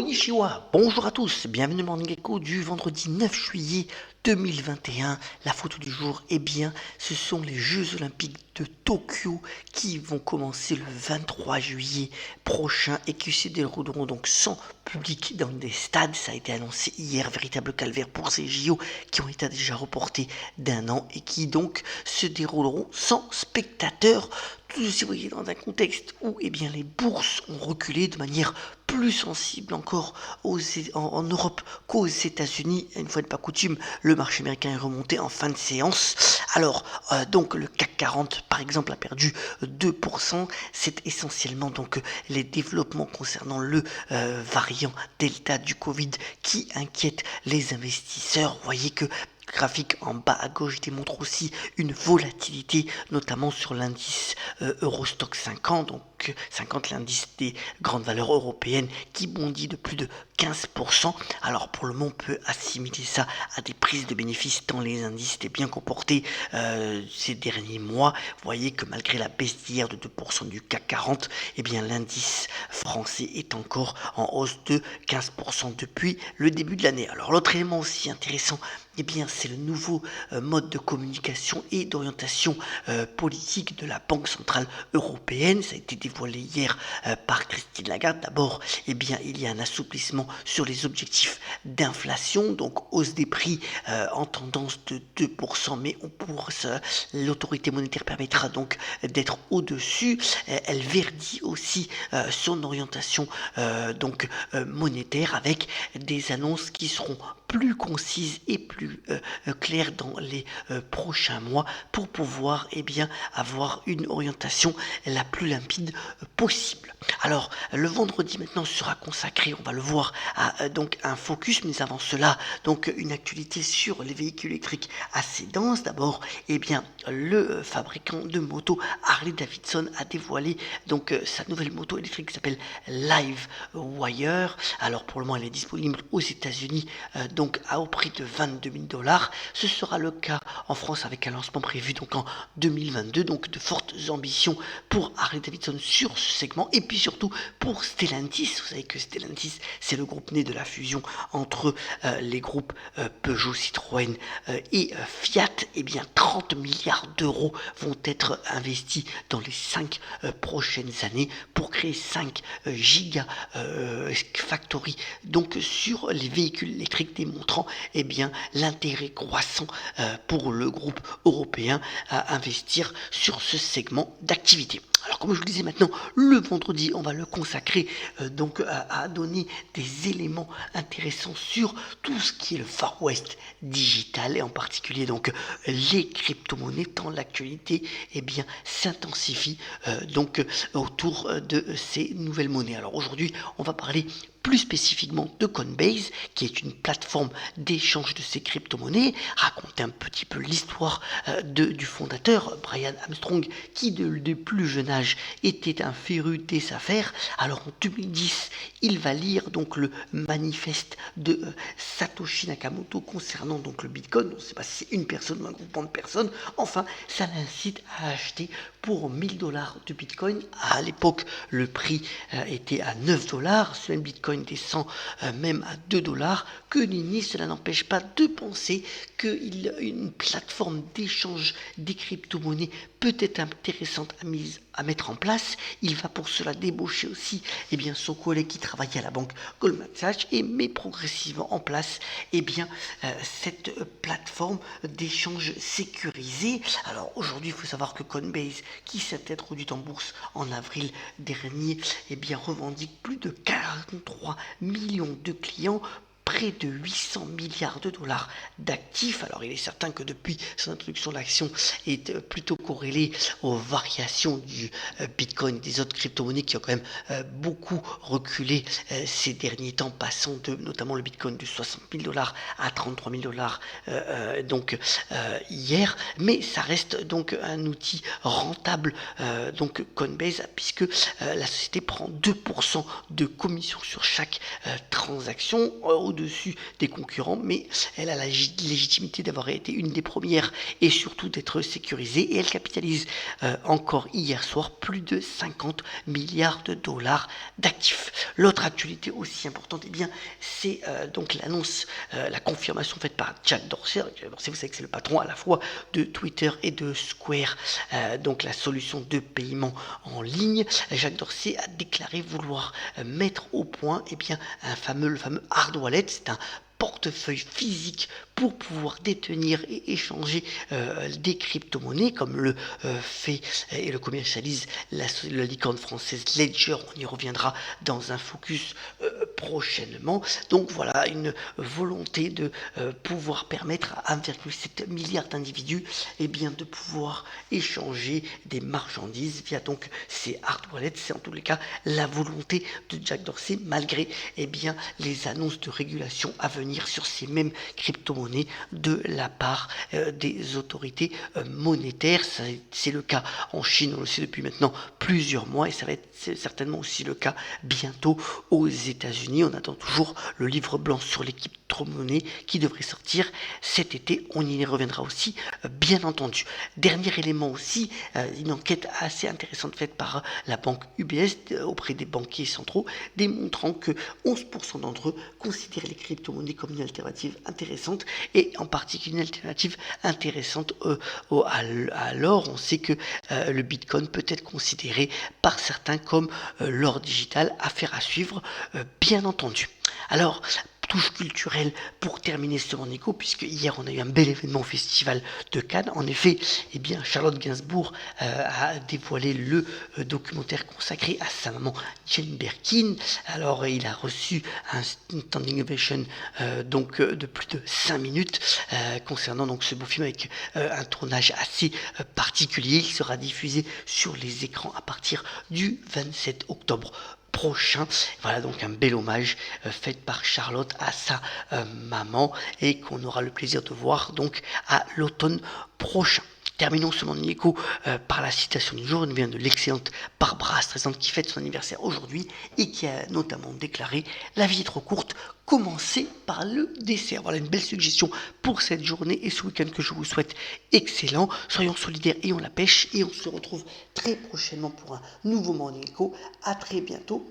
Konnichiwa, bonjour à tous, bienvenue au Morning Echo du vendredi 9 juillet 2021. La photo du jour, eh bien, ce sont les Jeux Olympiques de Tokyo qui vont commencer le 23 juillet prochain et qui se dérouleront donc sans public dans des stades. Ça a été annoncé hier, véritable calvaire pour ces JO qui ont été déjà reportés d'un an et qui donc se dérouleront sans spectateurs. Tout ceci, vous voyez, dans un contexte où eh bien, les bourses ont reculé de manière plus sensible encore en Europe qu'aux États-Unis. Une fois de pas coutume, le marché américain est remonté en fin de séance. Alors, donc le CAC 40, par exemple, a perdu 2%. C'est essentiellement donc les développements concernant le variant Delta du Covid qui inquiètent les investisseurs. Vous voyez que graphique en bas à gauche démontre aussi une volatilité, notamment sur l'indice Eurostock 50, donc 50, l'indice des grandes valeurs européennes, qui bondit de plus de 15%. Alors pour le moment, on peut assimiler ça à des prises de bénéfices tant les indices étaient bien comportés ces derniers mois. Vous voyez que malgré la baisse d'hier de 2% du CAC 40, eh bien l'indice français est encore en hausse de 15% depuis le début de l'année. Alors l'autre élément aussi intéressant, eh bien, c'est le nouveau mode de communication et d'orientation politique de la Banque Centrale Européenne. Ça a été dévoilé hier par Christine Lagarde. D'abord, eh bien, il y a un assouplissement sur les objectifs d'inflation, donc hausse des prix en tendance de 2%, mais l'autorité monétaire permettra donc d'être au-dessus. Elle verdit aussi son orientation monétaire avec des annonces qui seront plus concises et plus claires dans les prochains mois pour pouvoir avoir une orientation la plus limpide possible. Alors le vendredi maintenant sera consacré, on va le voir, à donc un focus, mais avant cela donc une actualité sur les véhicules électriques assez dense. D'abord, le fabricant de motos Harley Davidson a dévoilé donc sa nouvelle moto électrique qui s'appelle Livewire. Alors pour le moment elle est disponible aux États-Unis donc au prix de 22 000 $. Ce sera le cas en France avec un lancement prévu donc en 2022, donc de fortes ambitions pour Harley Davidson sur ce segment et puis surtout pour Stellantis. Vous savez que Stellantis c'est le groupe né de la fusion entre les groupes Peugeot, Citroën et Fiat. Eh bien 30 milliards d'euros vont être investis dans les 5 prochaines années pour créer 5 gigafactories donc sur les véhicules électriques, démontrant l'intérêt croissant pour le groupe européen à investir sur ce segment d'activité. Alors comme je vous le disais maintenant, le vendredi, on va le consacrer à donner des éléments intéressants sur tout ce qui est le Far West digital et en particulier donc les crypto-monnaies, tant l'actualité s'intensifie autour de ces nouvelles monnaies. Alors aujourd'hui, on va parler plus spécifiquement de Coinbase, qui est une plateforme d'échange de ces crypto-monnaies, raconter un petit peu l'histoire du fondateur, Brian Armstrong, qui de plus jeune âge était un féru des affaires. Alors en 2010, il va lire donc le manifeste de Satoshi Nakamoto concernant donc le Bitcoin. On ne sait pas si c'est une personne ou un groupement de personnes. Enfin, ça l'incite à acheter pour 1000 $ de Bitcoin. À l'époque, le prix était à 9 $. Ce même Bitcoin descend même à 2 $. Que nenni, cela n'empêche pas de penser qu'une plateforme d'échange des crypto-monnaies peut être intéressante à mettre en place. Il va pour cela débaucher aussi son collègue qui travaillait à la banque Goldman Sachs et met progressivement en place cette plateforme d'échange sécurisée. Alors aujourd'hui, il faut savoir que Coinbase, qui s'est introduite en bourse en avril dernier, revendique plus de 43 millions de clients, près de 800 milliards de $ d'actifs. Alors il est certain que depuis son introduction, l'action est plutôt corrélée aux variations du Bitcoin et des autres crypto-monnaies qui ont quand même beaucoup reculé ces derniers temps, passant de notamment le Bitcoin de 60 000 $ à 33 000 $ hier. Mais ça reste donc un outil rentable donc Coinbase, puisque la société prend 2% de commission sur chaque transaction. Au au-dessus des concurrents, mais elle a la légitimité d'avoir été une des premières et surtout d'être sécurisée, et elle capitalise encore hier soir plus de 50 milliards de dollars d'actifs. L'autre actualité aussi importante, eh bien, c'est donc l'annonce, la confirmation faite par Jack Dorsey. Jack Dorsey, vous savez que c'est le patron à la fois de Twitter et de Square, donc la solution de paiement en ligne. Jack Dorsey a déclaré vouloir mettre au point le fameux hard wallet. C'est un portefeuille physique pour pouvoir détenir et échanger des crypto-monnaies comme le fait et le commercialise la licorne française Ledger. On y reviendra dans un focus prochainement. Donc voilà, une volonté de pouvoir permettre à 1,7 milliard d'individus de pouvoir échanger des marchandises via donc ces hard wallets. C'est en tous les cas la volonté de Jack Dorsey, malgré les annonces de régulation à venir sur ces mêmes crypto-monnaies de la part des autorités monétaires. C'est le cas en Chine, on le sait depuis maintenant plusieurs mois, et ça va être certainement aussi le cas bientôt aux États-Unis. On attend toujours le livre blanc sur les crypto-monnaies qui devrait sortir cet été. On y reviendra aussi, bien entendu. Dernier élément aussi, une enquête assez intéressante faite par la banque UBS auprès des banquiers centraux, démontrant que 11% d'entre eux considèrent les crypto-monnaies comme une alternative intéressante, et en particulier une alternative intéressante à l'or. On sait que le Bitcoin peut être considéré par certains comme l'or digital, affaire à suivre, bien entendu. Alors, touche culturelle pour terminer ce Monde Écho, puisque hier on a eu un bel événement au Festival de Cannes. En effet, Charlotte Gainsbourg a dévoilé le documentaire consacré à sa maman Jane Birkin. Alors il a reçu un standing ovation de plus de 5 minutes concernant donc ce beau film avec un tournage assez particulier. Il sera diffusé sur les écrans à partir du 27 octobre prochain. Voilà donc un bel hommage fait par Charlotte à sa maman, et qu'on aura le plaisir de voir donc à l'automne prochain. Terminons ce Monde Écho par la citation du jour. Elle vient de l'excellente Barbra Streisand, qui fête son anniversaire aujourd'hui et qui a notamment déclaré: la vie est trop courte, commencez par le dessert. Voilà une belle suggestion pour cette journée et ce week-end que je vous souhaite excellent. Soyons solidaires, ayons la pêche, et on se retrouve très prochainement pour un nouveau Monde Écho. À très bientôt.